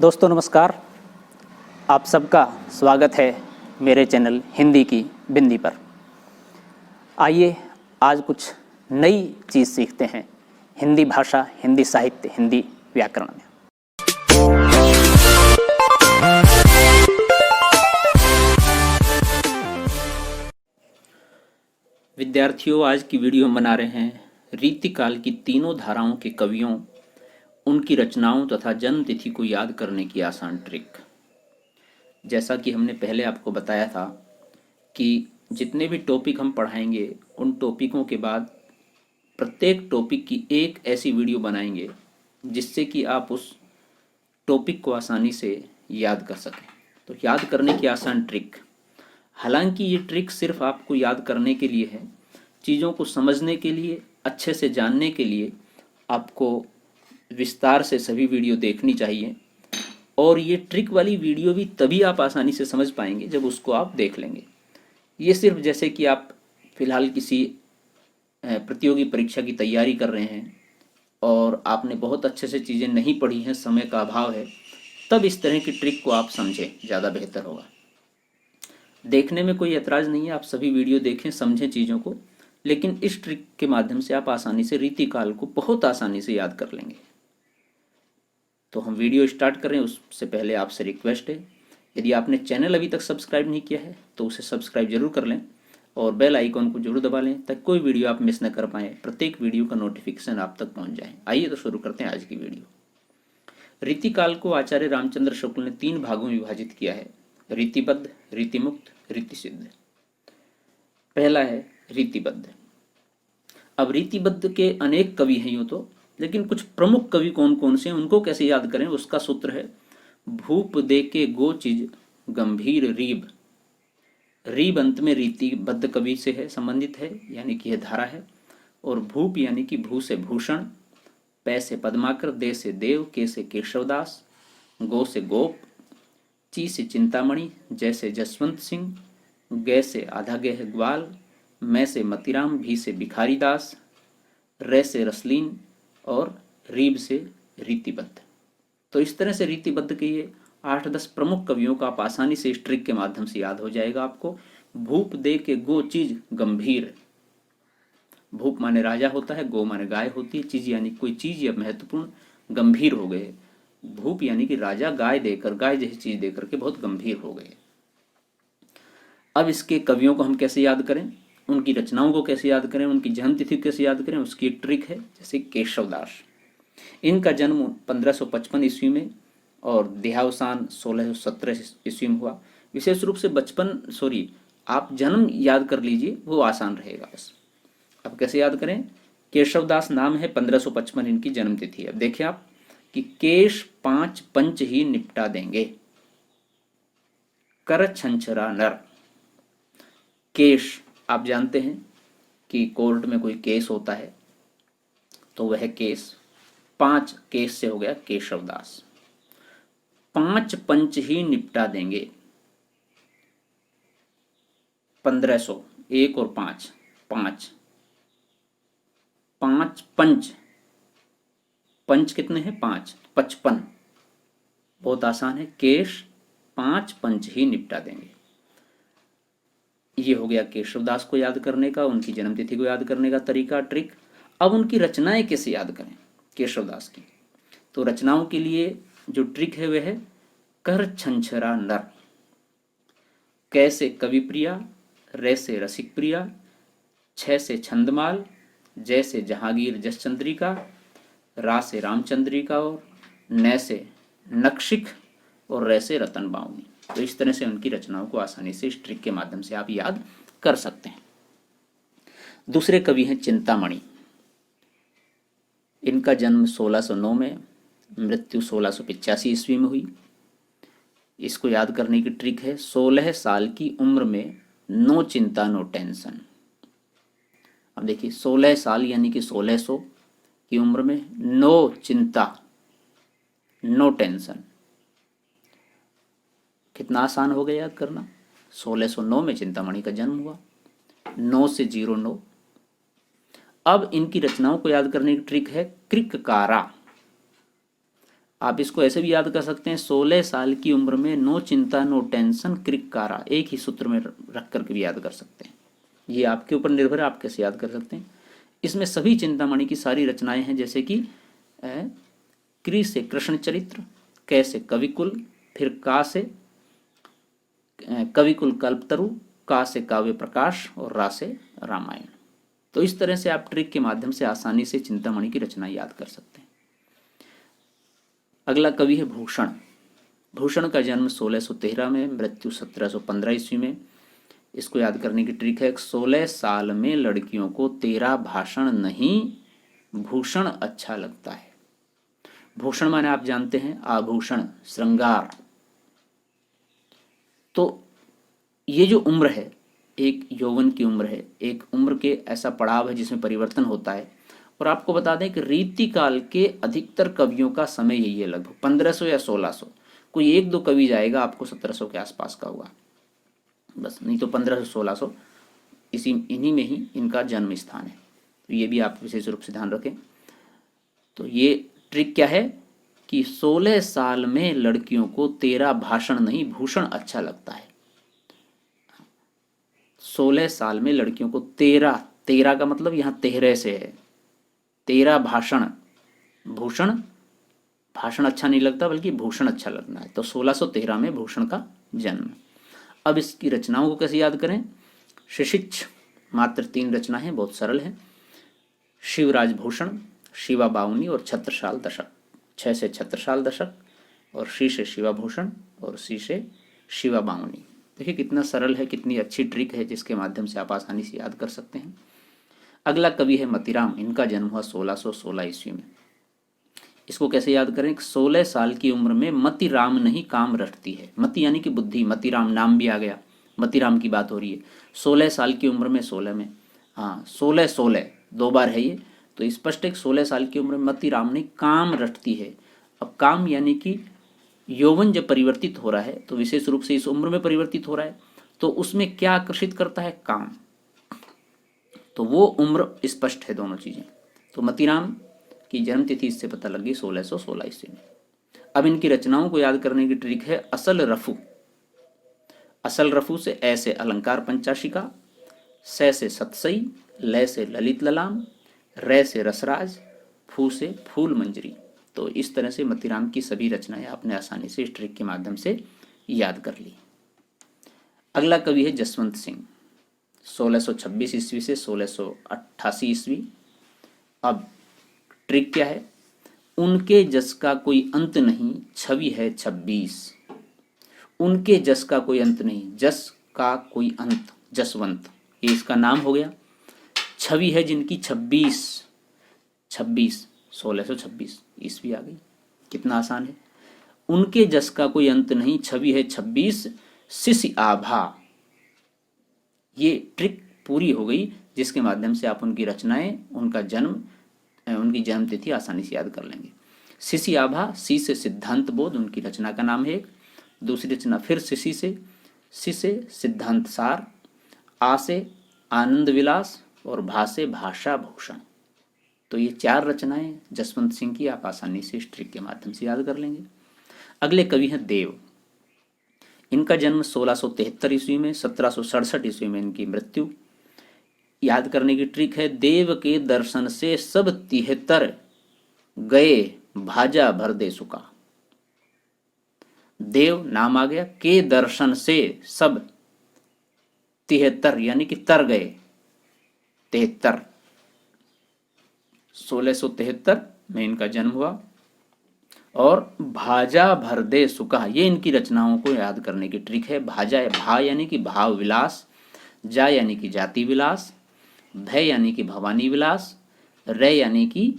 दोस्तों नमस्कार, आप सबका स्वागत है मेरे चैनल हिंदी की बिंदी पर। आइए आज कुछ नई चीज़ सीखते हैं हिंदी भाषा, हिंदी साहित्य, हिंदी व्याकरण में। विद्यार्थियों, आज की वीडियो हम बना रहे हैं रीतिकाल की तीनों धाराओं के कवियों, उनकी रचनाओं तथा जन्म तिथि को याद करने की आसान ट्रिक। जैसा कि हमने पहले आपको बताया था कि जितने भी टॉपिक हम पढ़ाएंगे उन टॉपिकों के बाद प्रत्येक टॉपिक की एक ऐसी वीडियो बनाएंगे जिससे कि आप उस टॉपिक को आसानी से याद कर सकें। तो याद करने की आसान ट्रिक, हालांकि ये ट्रिक सिर्फ आपको याद करने के लिए है, चीज़ों को समझने के लिए, अच्छे से जानने के लिए आपको विस्तार से सभी वीडियो देखनी चाहिए। और ये ट्रिक वाली वीडियो भी तभी आप आसानी से समझ पाएंगे जब उसको आप देख लेंगे। ये सिर्फ जैसे कि आप फिलहाल किसी प्रतियोगी परीक्षा की तैयारी कर रहे हैं और आपने बहुत अच्छे से चीज़ें नहीं पढ़ी हैं, समय का अभाव है, तब इस तरह की ट्रिक को आप समझें, ज़्यादा बेहतर होगा। देखने में कोई ऐतराज़ नहीं है, आप सभी वीडियो देखें, समझें चीज़ों को, लेकिन इस ट्रिक के माध्यम से आप आसानी से रीतिकाल को बहुत आसानी से याद कर लेंगे। तो हम वीडियो स्टार्ट करें उससे पहले आपसे रिक्वेस्ट है, यदि आपने चैनल अभी तक सब्सक्राइब नहीं किया है तो उसे सब्सक्राइब जरूर कर लें और बेल आइकॉन को जरूर दबा लें ताकि कोई वीडियो आप मिस न कर पाएँ, प्रत्येक वीडियो का नोटिफिकेशन आप तक पहुंच जाए। आइए तो शुरू करते हैं आज की वीडियो। रीतिकाल को आचार्य रामचंद्र शुक्ल ने 3 भागों में विभाजित किया है: रीतिबद्ध, रीतिमुक्त, रीतिसिद्ध। पहला है रीतिबद्ध। अब रीतिबद्ध के अनेक कवि हैं यूँ तो, लेकिन कुछ प्रमुख कवि कौन कौन से हैं उनको कैसे याद करें, उसका सूत्र है भूप दे के गो चिज गंभीर रीब। रीब अंत में रीतिबद्ध कवि से है, संबंधित है, यानी कि यह धारा है। और भूप यानी कि भू से भूषण, पै से पद्माकर, दे से देव, के से केशवदास, गो से गोप, ची से चिंतामणि, जय से जसवंत सिंह, गे से आधा गेह ग्वाल, मैं से मतीराम, भी से भिखारी दास, रे से रसलीन और रीब से रीतिबद्ध। तो इस तरह से रीतिबद्ध के ये 8-10 प्रमुख कवियों का आप आसानी से इस ट्रिक के माध्यम से याद हो जाएगा आपको। भूप दे के गो चीज गंभीर। भूप माने राजा होता है, गो माने गाय होती है, चीज यानी कोई चीज या महत्वपूर्ण, गंभीर हो गए। भूप यानी कि राजा गाय देकर, गाय जैसी चीज देकर के बहुत गंभीर हो गए। अब इसके कवियों को हम कैसे याद करें, उनकी रचनाओं को कैसे याद करें, उनकी जन्म तिथि कैसे याद करें, उसकी एक ट्रिक है। जैसे केशवदास, इनका जन्म 1555 ईस्वी में और देहावसान 1617 ईस्वी में हुआ। विशेष रूप से आप जन्म याद कर लीजिए, वो आसान रहेगा बस। अब कैसे याद करें, केशवदास नाम है, 1555 इनकी जन्म तिथि है। अब देखिए आप कि केश 5 पंच ही निपटा देंगे, कर छंछरा नर। केश आप जानते हैं कि कोर्ट में कोई केस होता है तो वह केस 5 केस से हो गया केशवदास। 5 पंच ही निपटा देंगे, 1500, 1 और 5, 5 पंच, पंच कितने हैं 5, 55। बहुत आसान है, केश 5 पंच ही निपटा देंगे। ये हो गया केशवदास को याद करने का, उनकी जन्मतिथि को याद करने का तरीका, ट्रिक। अब उनकी रचनाएं कैसे याद करें केशवदास की, तो रचनाओं के लिए जो ट्रिक है वह है कर छंछरा नर। कै से कवि प्रिया, रे से रसिक प्रिया, 6 से छंदमाल, जय से जहांगीर जसचंद्रिका, रा से रामचंद्रिका और नै से नक्शिक और रे से रतन बाउनी। तो इस तरह से उनकी रचनाओं को आसानी से इस ट्रिक के माध्यम से आप याद कर सकते हैं। दूसरे कवि हैं चिंतामणि। इनका जन्म 1609 में, मृत्यु 1685 ईस्वी में हुई। इसको याद करने की ट्रिक है 16 साल की उम्र में नो चिंता नो टेंशन। अब देखिए 16 साल यानी कि 1600 की उम्र में नो चिंता नो टेंशन, कितना आसान हो गया याद करना। 1609 में चिंतामणि का जन्म हुआ, 9 से 09। अब इनकी रचनाओं को याद करने की ट्रिक है कृककारा। आप इसको ऐसे भी याद कर सकते हैं, 16 साल की उम्र में नो चिंता नो टेंशन क्रिकारा, एक ही सूत्र में रख करके भी याद कर सकते हैं। ये आपके ऊपर निर्भर है, आप कैसे याद कर सकते हैं। इसमें सभी चिंतामणि की सारी रचनाएं हैं, जैसे कि कृ से कृष्ण चरित्र, कै से कविकुल, फिर का से कविकुल कल्पतरु, का से काव्य प्रकाश और रा से रामायण। तो इस तरह से आप ट्रिक के माध्यम से आसानी से चिंतामणि की रचना याद कर सकते हैं। अगला कवि है भूषण। भूषण का जन्म 1613 में, मृत्यु 1715 ईस्वी में। इसको याद करने की ट्रिक है, 16 साल में लड़कियों को तेरा भाषण नहीं भूषण अच्छा लगता है। भूषण माने आप जानते हैं आभूषण, श्रृंगार। तो ये जो उम्र है, एक यौवन की उम्र है, एक उम्र के ऐसा पड़ाव है जिसमें परिवर्तन होता है। और आपको बता दें कि रीतिकाल के अधिकतर कवियों का समय यही है, लगभग 1500 या 1600। कोई एक दो कवि जाएगा आपको 1700 के आसपास का हुआ बस, नहीं तो 1500 1600 इन्हीं में ही इनका जन्म स्थान है। तो ये भी आप विशेष रूप से ध्यान रखें। तो ये ट्रिक क्या है कि 16 साल में लड़कियों को तेरा भाषण नहीं भूषण अच्छा लगता है। 16 साल में लड़कियों को तेरा, तेरा का मतलब यहाँ 13 से है, तेरा भाषण, भूषण, भाषण अच्छा नहीं लगता बल्कि भूषण अच्छा लगना है। तो 1613 में भूषण का जन्म। अब इसकी रचनाओं को कैसे याद करें। शिशिच, मात्र 3 रचना है, बहुत सरल है। शिवराज भूषण, शिवा बावनी और छत्रसाल दशक, 6 से छत्रसाल दशक, और शी से शिवा भूषण और सी से शिवा बावनी। देखिए कितना सरल है, कितनी अच्छी ट्रिक है जिसके माध्यम से आप आसानी से याद कर सकते हैं। अगला कवि है मतीराम। इनका जन्म हुआ 1616 ईस्वी में। इसको कैसे याद करें। 16 साल की उम्र में मतीराम नहीं काम रटती है। मति यानी कि बुद्धि, मतीराम नाम भी आ गया, मतीराम की बात हो रही है। 16 साल की उम्र में, 16 में, हाँ 16 2 बार है ये, तो स्पष्ट है 16 साल की उम्र में मतीराम नहीं काम रटती है। अब काम यानी कि यौवन जब परिवर्तित हो रहा है तो विशेष रूप से इस उम्र में परिवर्तित हो रहा है, तो उसमें क्या आकर्षित करता है, काम। तो वो उम्र स्पष्ट है दोनों चीजें। तो मतीराम की जन्म तिथि इससे पता लगी 1616 ईस्वी में। अब इनकी रचनाओं को याद करने की ट्रिक है असल रफू। असल रफू से ऐसे अलंकार पंचाशिका, से सतसई, लय से ललित ललाम, रे से रसराज, फू से फूल मंजरी। तो इस तरह से मतीराम की सभी रचनाएं आपने आसानी से इस ट्रिक के माध्यम से याद कर ली। अगला कवि है जसवंत सिंह, 1626 ईस्वी से 1688 ईस्वी। अब ट्रिक क्या है, उनके जस का कोई अंत नहीं, छवि है 26। उनके जस का कोई अंत नहीं, जस का कोई अंत, जसवंत, ये इसका नाम हो गया। छवि है जिनकी 26, 1626 ईस्वी आ गई, कितना आसान है। उनके जस का कोई अंत नहीं, छवि है 26, शिशि आभा। ये ट्रिक पूरी हो गई जिसके माध्यम से आप उनकी रचनाएं, उनका जन्म, उनकी जन्म तिथि आसानी से याद कर लेंगे। शिशि आभा, सी से सिद्धांत बोध उनकी रचना का नाम है एक। दूसरी रचना फिर शिशि से, सी से सिद्धांत सार, आ से आनंद विलास और भा से भाषा भूषण। तो ये 4 रचनाएं जसवंत सिंह की आप आसानी से इस ट्रिक के माध्यम से याद कर लेंगे। अगले कवि हैं देव। इनका जन्म 1673 ईस्वी में, 1767 ईस्वी में इनकी मृत्यु। याद करने की ट्रिक है, देव के दर्शन से सब 73 गए, भाजा भर दे सुका। देव नाम आ गया, के दर्शन से सब 73 यानी कि तर गए, 73, 1673 में इनका जन्म हुआ। और भाजा भर दे सुका, ये इनकी रचनाओं को याद करने की ट्रिक है। भाजा, भा यानी कि भाव विलास, जा यानी कि जाति विलास, भय यानी कि भवानी विलास, रे यानी कि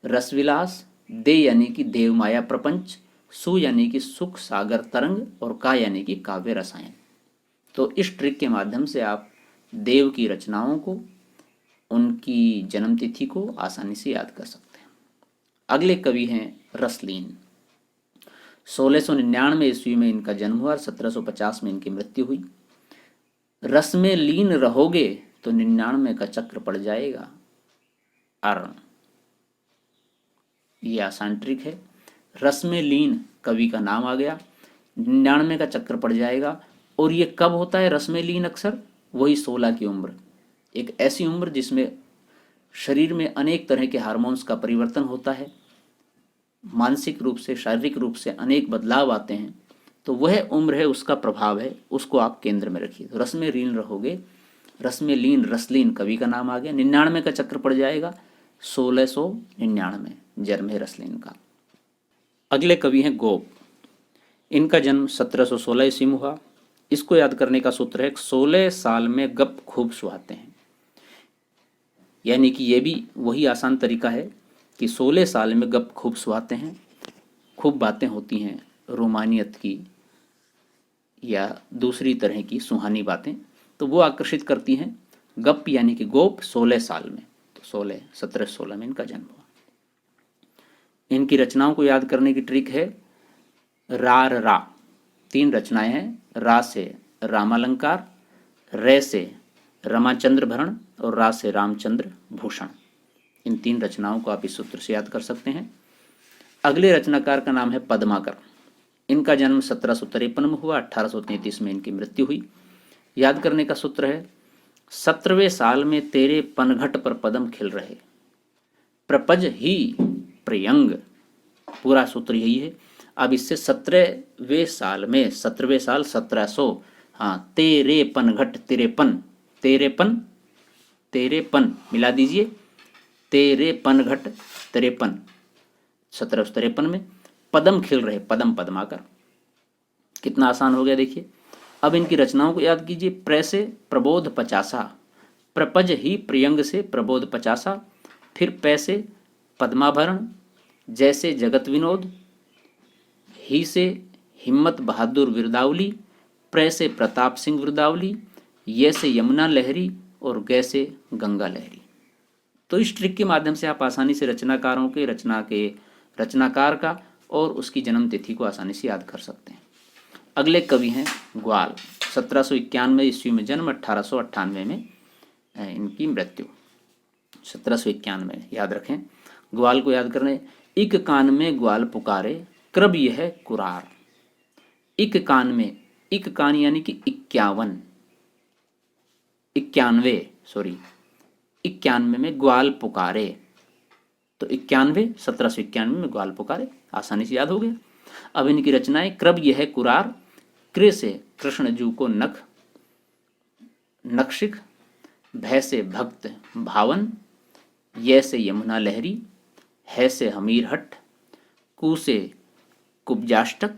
रस विलास, दे यानी कि देव माया प्रपंच, सु यानी कि सुख सागर तरंग, और का यानी कि काव्य रसायन। तो इस ट्रिक के माध्यम से आप देव की रचनाओं को, उनकी जन्म तिथि को आसानी से याद कर सकते हैं। अगले कवि हैं रसलीन। 1699 ईस्वी में इनका जन्म हुआ और 1750 में इनकी मृत्यु हुई। रस में लीन रहोगे तो 99 का चक्र पड़ जाएगा। अर्ण, ये आसान ट्रिक है। रस में लीन कवि का नाम आ गया, 99 का चक्कर पड़ जाएगा। और ये कब होता है रस में लीन? अक्सर वही 16 की उम्र, एक ऐसी उम्र जिसमें शरीर में अनेक तरह के हार्मोन्स का परिवर्तन होता है, मानसिक रूप से शारीरिक रूप से अनेक बदलाव आते हैं। तो वह उम्र है, उसका प्रभाव है, उसको आप केंद्र में रखिए। तो रस में लीन रहोगे, रस में लीन रसलीन कवि का नाम आ गया, 99 का चक्र पड़ जाएगा, 1699 जन्म है रसलीन का। अगले कवि हैं गोप। इनका जन्म 1716 ईस्वी में हुआ। इसको याद करने का सूत्र है 16 साल में गप खूब सुहाते हैं। यानी कि ये भी वही आसान तरीका है कि 16 साल में गप खूब सुहाते हैं, खूब बातें होती हैं रोमानियत की या दूसरी तरह की सुहानी बातें, तो वो आकर्षित करती हैं। गप यानी कि गोप 16 साल में, तो 1716 में इनका जन्म हुआ। इनकी रचनाओं को याद करने की ट्रिक है रार रा। 3 रचनाएं हैं, रा से रामालंकार, रे से रमाचंद्र भरण और रा से रामचंद्र भूषण। इन 3 रचनाओं को आप इस सूत्र से याद कर सकते हैं। अगले रचनाकार का नाम है पद्माकर। इनका जन्म 1753 में हुआ, 1833 में इनकी मृत्यु हुई। याद करने का सूत्र है 17वें साल में तेरे पनघट पर पदम खिल रहे, प्रपज ही प्रियंग। पूरा सूत्र यही है। अब इससे 17वें साल में, 17वें साल 1700, हाँ, तेरे पनघट, तेरेपन मिला दीजिए, तेरे पनघट 53, 1753 में पदम खिल रहे, पदम पद्माकर। कितना आसान हो गया देखिए। अब इनकी रचनाओं को याद कीजिए। प्र से प्रबोध 50, प्रपज ही प्रियंग से प्रबोध 50, फिर पै से पद्माभरण, जैसे जगत विनोद, ही से हिम्मत बहादुर विरदावली, प्र से प्रताप सिंह विरदावली, ये से यमुना लहरी और गै से गंगा लहरी। तो इस ट्रिक के माध्यम से आप आसानी से रचनाकारों के रचनाकार का और उसकी जन्म तिथि को आसानी से याद कर सकते हैं। अगले कवि हैं ग्वाल। 1791 ईस्वी में जन्म, 1898 में इनकी मृत्यु। 1791 याद रखें। ग्वाल को याद करने, इक कान में ग्वाल पुकारे, क्रब यह कुरार। इक कान में, इक कान यानी कि 91 में ग्वाल पुकारे, तो 1791 में ग्वाल पुकारे, आसानी से याद हो गया। अब इनकी रचनाएं, क्रब यह कुरार, कृ से कृष्ण जू को नक्षिक, भय से भक्त भावन, ये से यमुना लहरी, है से हमीर हट, कु से कुब्जाष्टक,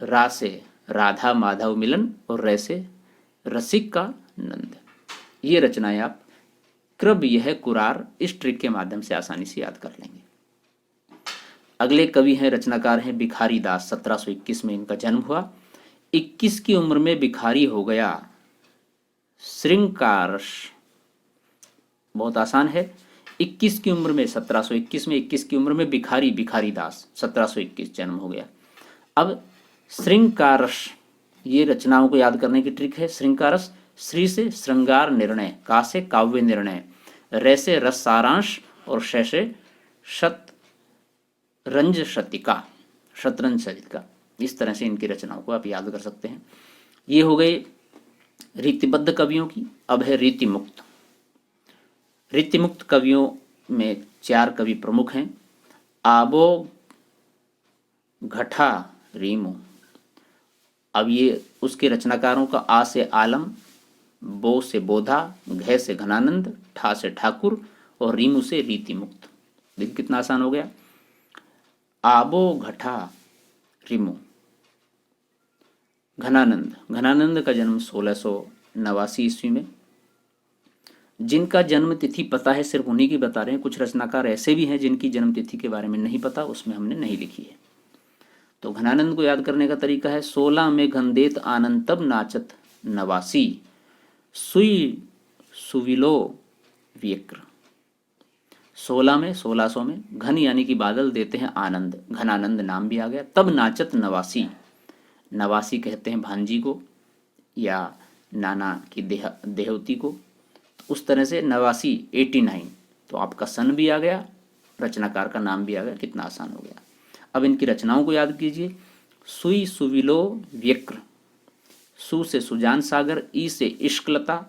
रा से राधा माधव मिलन और रे से रसिक का नंद। ये रचनाएं आप क्रब यह कुरार इस ट्रिक के माध्यम से आसानी से याद कर लेंगे। अगले कवि हैं, रचनाकार हैं भिखारी दास। 1721 में इनका जन्म हुआ। 21 की उम्र में भिखारी हो गया श्रृंगारस। बहुत आसान है। 21 की उम्र में, 1721 में 21 की उम्र में भिखारी दास, 1721 जन्म हो गया। अब श्रृंगारस, ये रचनाओं को याद करने की ट्रिक है। श्रृंगारस, श्री से श्रृंगार निर्णय, का से काव्य निर्णय, रे से रस सारांश और श से शतरंज शतिका। इस तरह से इनकी रचनाओं को आप याद कर सकते हैं। ये हो गए रीतिबद्ध कवियों की। अब है रीतिमुक्त। रीतिमुक्त कवियों में 4 कवि प्रमुख हैं। आबो घटा रीमो। अब ये उसके रचनाकारों का आ से आलम, बो से बोधा, घे से घनानंद, ठा से ठाकुर और रीमू से रीतिमुक्त। देखिए कितना आसान हो गया। आबो घटा रीमू। घनानंद का जन्म 1689 ईस्वी में। जिनका जन्म तिथि पता है सिर्फ उन्हीं की बता रहे हैं। कुछ रचनाकार ऐसे भी हैं जिनकी जन्म तिथि के बारे में नहीं पता, उसमें हमने नहीं लिखी है। तो घनानंद को याद करने का तरीका है 16 में घनदेत आनंद तब नाचत नवासी, सुई सुविलो व्यक्र। 1600 में घन यानी कि बादल देते हैं आनंद, घनानंद नाम भी आ गया। तब नाचत नवासी, नवासी कहते हैं भांजी को या नाना की देहवती को। तो उस तरह से नवासी 89, तो आपका सन भी आ गया रचनाकार का नाम भी आ गया, कितना आसान हो गया। अब इनकी रचनाओं को याद कीजिए। सुई सुविलो व्यक्र, सु से सुजान सागर, ई से इश्कलता,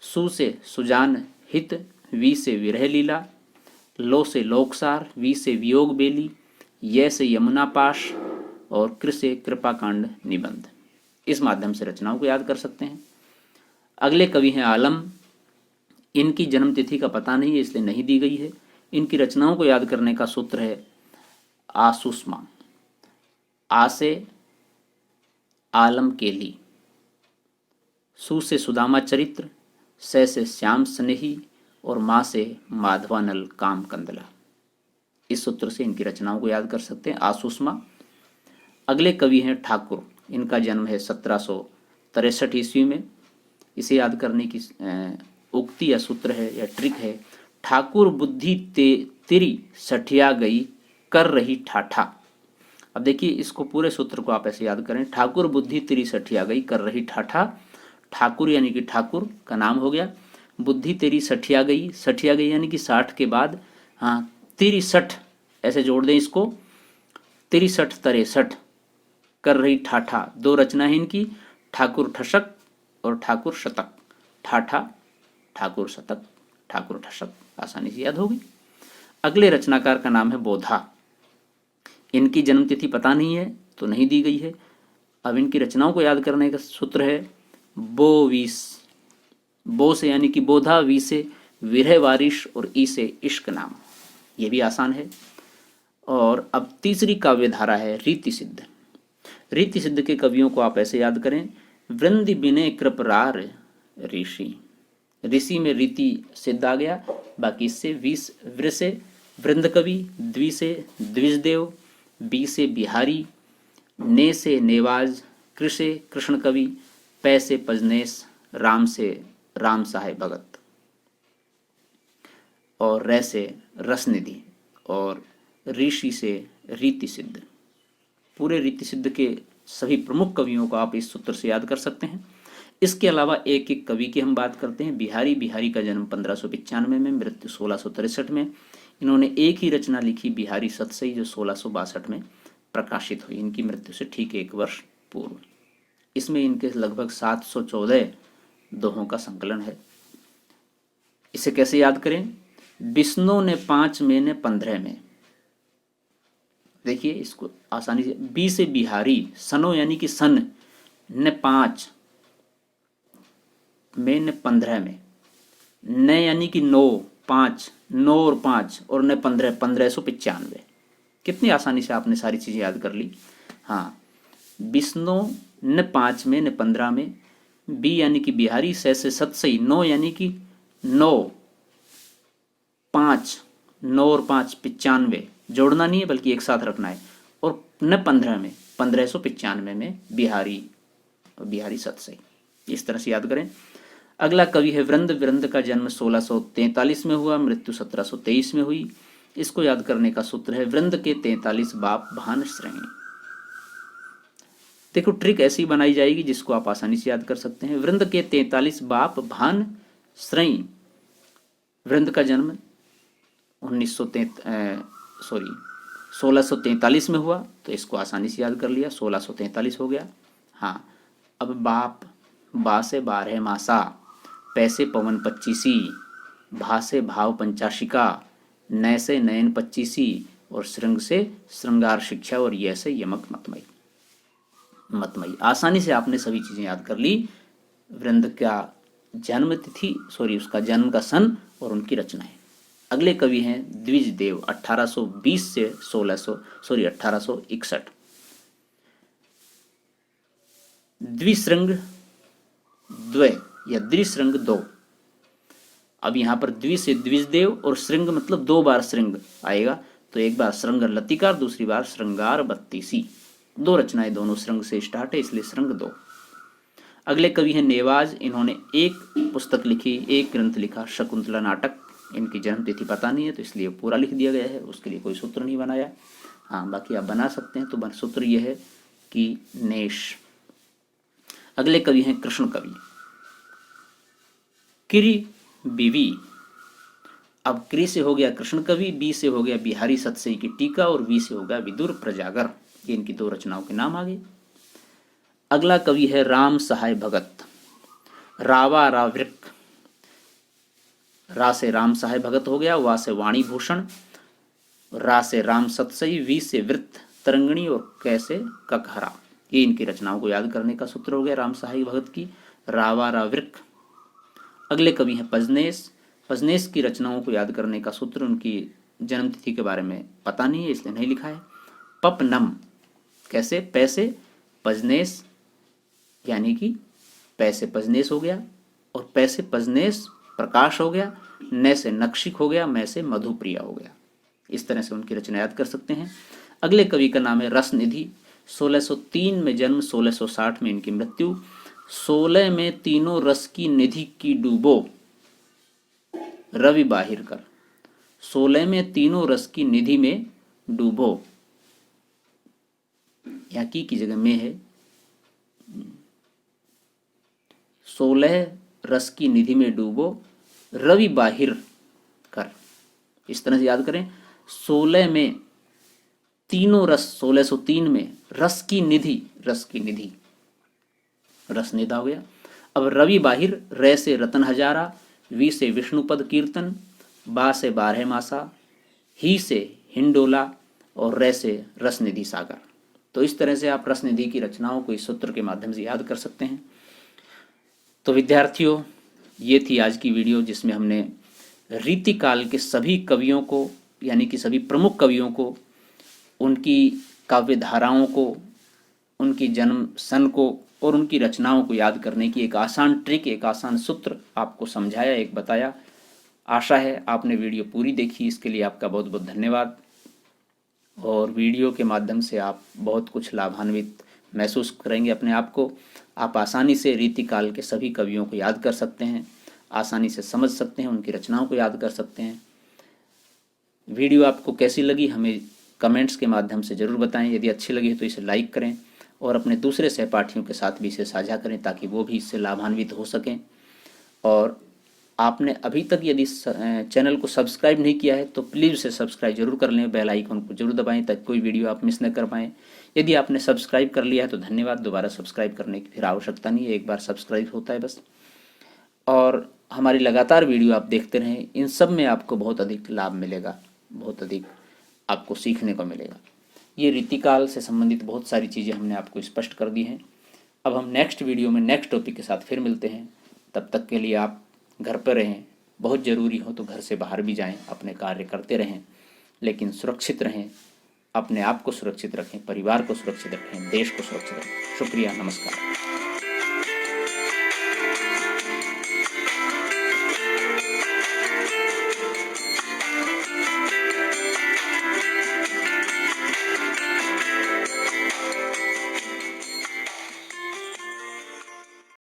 सु से सुजान हित, वी से विरह लीला, लो से लोकसार, वी से वियोग बेली, य से यमुना पाश और कृ से कृपाकांड निबंध। इस माध्यम से रचनाओं को याद कर सकते हैं। अगले कवि हैं आलम। इनकी जन्मतिथि का पता नहीं है इसलिए नहीं दी गई है। इनकी रचनाओं को याद करने का सूत्र है आसुष्मा। आ से आलम केली, सु से सुदामा चरित्र, से श्याम स्नेही और माँ से माधवानल काम कंदला। इस सूत्र से इनकी रचनाओं को याद कर सकते हैं, आसुष्मा। अगले कवि हैं ठाकुर। इनका जन्म है 1763 ईस्वी में। इसे याद करने की उक्ति या सूत्र है या ट्रिक है, ठाकुर बुद्धि तेरी सठिया गई कर रही ठाठा। अब देखिए इसको पूरे सूत्र को आप ऐसे याद करें, ठाकुर बुद्धि तेरी सठिया गई कर रही ठाठा। ठाकुर यानी कि ठाकुर का नाम हो गया, बुद्धि तेरी सठिया गई यानी कि 60 के बाद, हाँ, तेरी 60 ऐसे जोड़ दें इसको, तेरी 60 63 कर रही ठाठा। दो रचना है इनकी, ठाकुर ठसक और ठाकुर शतक। ठाठा, ठाकुर शतक, ठाकुर ठसक, आसानी से याद होगी। अगले रचनाकार का नाम है बोधा। इनकी जन्मतिथि पता नहीं है तो नहीं दी गई है। अब इनकी रचनाओं को याद करने का सूत्र है बो वीस। बो से यानी कि बोधा, वी से विरह वारिश और ई से इश्क नाम। ये भी आसान है। और अब तीसरी काव्य धारा है रीति सिद्ध। रीति सिद्ध के कवियों को आप ऐसे याद करें, वृंद बिने कृपरार ऋषि। ऋषि में रीति सिद्ध आ गया, बाकी इससे वृ से वृंद कवि, द्वि से द्विजदेव, बी से बिहारी, ने से नेवाज, कृ से कृष्ण कवि, पै से पजनेस, राम से राम साहेब भगत और रै से रसनिधि और ऋषि से रीति सिद्ध। पूरे रीति सिद्ध के सभी प्रमुख कवियों को आप इस सूत्र से याद कर सकते हैं। इसके अलावा एक एक कवि की हम बात करते हैं। बिहारी का जन्म 1595 में, मृत्यु 1663 में। इन्होंने एक ही रचना लिखी बिहारी सतसई, जो 1662 में प्रकाशित हुई, इनकी मृत्यु से ठीक 1 वर्ष पूर्व। इसमें इनके लगभग 714 दोहों का संकलन है। इसे कैसे याद करें, विष्णु ने 5 में ने 15 में। देखिए इसको आसानी से, बी से बिहारी, सनो यानी कि सन, ने 5 में ने 15 में, न यानी कि 9 5, 9 और 5 और न 15 1595। कितनी आसानी से आपने सारी चीजें याद कर ली। हाँ, विष्णु न 5 में न 15 में, बी यानी कि बिहारी, से सतसई, 9 यानी कि 9 5, 9 और 5 95, जोड़ना नहीं है बल्कि एक साथ रखना है, और न 15 में 1595 में बिहारी सतसई। इस तरह से याद करें। अगला कवि है वृंद। वृंद का जन्म 1643 में हुआ, मृत्यु 1723 में हुई। इसको याद करने का सूत्र है वृंद के 43 बाप भान श्रेणी। देखो ट्रिक ऐसी बनाई जाएगी जिसको आप आसानी से याद कर सकते हैं। वृंद के 43 बाप भान श्रेणी। वृंद का जन्म 1643 में हुआ, तो इसको आसानी से याद कर लिया, 1643 हो गया। हाँ, अब बाप, बा से 12 मासा, पैसे पवन 25, भा से भाव 85, नय से नयन 25 और श्रृंग से श्रृंगार शिक्षा और यह से यमक मतमयी। आसानी से आपने सभी चीजें याद कर ली। वृंद का जन्म तिथि, उसका जन्म का सन और उनकी रचनाएं। अगले कवि हैं द्विजदेव, 1820 से 1861। द्विश्रृंग द्वय या द्विश्रृंग 2। अब यहां पर द्वि से द्विजदेव और श्रृंग मतलब 2 बार श्रृंग आएगा, तो एक बार श्रृंग लतिकार, दूसरी बार श्रृंगार 32। 2 रचनाएं दोनों श्रृंग से स्टार्ट है, इसलिए श्रृंग 2। अगले कवि हैं नेवाज। इन्होंने एक पुस्तक लिखी, एक ग्रंथ लिखा, शकुंतला नाटक। इनकी जन्म तिथि पता नहीं है तो इसलिए पूरा लिख दिया गया है, उसके लिए कोई सूत्र नहीं बनाया। हाँ, बाकी आप बना सकते हैं। तो सूत्र यह है कि नेश। अगले कवि हैं कृष्ण कवि। किरी बीवी अब कृ से हो गया कृष्ण कवि, बी से हो गया बिहारी सतसई की टीका और वी से हो गया विदुर प्रजागर। ये इनकी दो रचनाओं के नाम आ गए। अगला कवि है राम सहाय भगत। रावा रावृक, रा से राम सहाय भगत हो गया, वा से वाणी भूषण, रा से राम सतसई, वी से वृत्त तरंगणी और कैसे ककहरा। ये इनकी रचनाओं को याद करने का सूत्र हो गया राम सहाय भगत की, रावा रावृक। अगले कवि हैं पजनेस। पजनेस की रचनाओं को याद करने का सूत्र, उनकी जन्मतिथि के बारे में पता नहीं है इसलिए नहीं लिखा है। पपनम, कैसे, पैसे पजनेस यानी कि पैसे पजनेस हो गया, और पैसे पजनेस प्रकाश हो गया, न से नक्षिक हो गया, मैं से मधुप्रिया हो गया। इस तरह से उनकी रचना याद कर सकते हैं। अगले कवि का नाम है रसनिधि। 1603 में जन्म, 1660 में इनकी मृत्यु। 16 में तीनों रस की निधि की डूबो रवि बाहिर कर। 16 में तीनों रस की निधि में डूबो, या की जगह में है, 16 रस की निधि में डूबो रवि बाहिर कर। इस तरह से याद करें, 16 में तीनों रस, 1603 में रस की निधि, रस की निधि, रस निधा हो गया। अब रवि बाहिर, रे से रतन हजारा, वी से विष्णुपद कीर्तन, बा से 12 मासा, ही से हिंडोला और रे से रसनिधि सागर। तो इस तरह से आप रसनिधि की रचनाओं को इस सूत्र के माध्यम से याद कर सकते हैं। तो विद्यार्थियों, ये थी आज की वीडियो जिसमें हमने रीतिकाल के सभी कवियों को, यानी कि सभी प्रमुख कवियों को, उनकी काव्य धाराओं को, उनकी जन्म सन को और उनकी रचनाओं को याद करने की एक आसान ट्रिक, एक आसान सूत्र आपको समझाया, एक बताया। आशा है आपने वीडियो पूरी देखी, इसके लिए आपका बहुत बहुत धन्यवाद। और वीडियो के माध्यम से आप बहुत कुछ लाभान्वित महसूस करेंगे अपने आप को। आप आसानी से रीतिकाल के सभी कवियों को याद कर सकते हैं, आसानी से समझ सकते हैं, उनकी रचनाओं को याद कर सकते हैं। वीडियो आपको कैसी लगी हमें कमेंट्स के माध्यम से ज़रूर बताएं। यदि अच्छी लगी तो इसे लाइक करें और अपने दूसरे सहपाठियों के साथ भी इसे साझा करें ताकि वो भी इससे लाभान्वित हो सकें। और आपने अभी तक यदि चैनल को सब्सक्राइब नहीं किया है तो प्लीज़ उसे सब्सक्राइब जरूर कर लें, बेल आइकन को जरूर दबाएं ताकि कोई वीडियो आप मिस न कर पाएँ। यदि आपने सब्सक्राइब कर लिया है तो धन्यवाद, दोबारा सब्सक्राइब करने की फिर आवश्यकता नहीं है, एक बार सब्सक्राइब होता है बस। और हमारी लगातार वीडियो आप देखते रहें, इन सब में आपको बहुत अधिक लाभ मिलेगा, बहुत अधिक आपको सीखने को मिलेगा। ये रीतिकाल से संबंधित बहुत सारी चीज़ें हमने आपको स्पष्ट कर दी हैं। अब हम नेक्स्ट वीडियो में नेक्स्ट टॉपिक के साथ फिर मिलते हैं। तब तक के लिए आप घर पर रहें, बहुत ज़रूरी हो तो घर से बाहर भी जाएं, अपने कार्य करते रहें, लेकिन सुरक्षित रहें, अपने आप को सुरक्षित रखें, परिवार को सुरक्षित रखें, देश को सुरक्षित रखें। शुक्रिया, नमस्कार।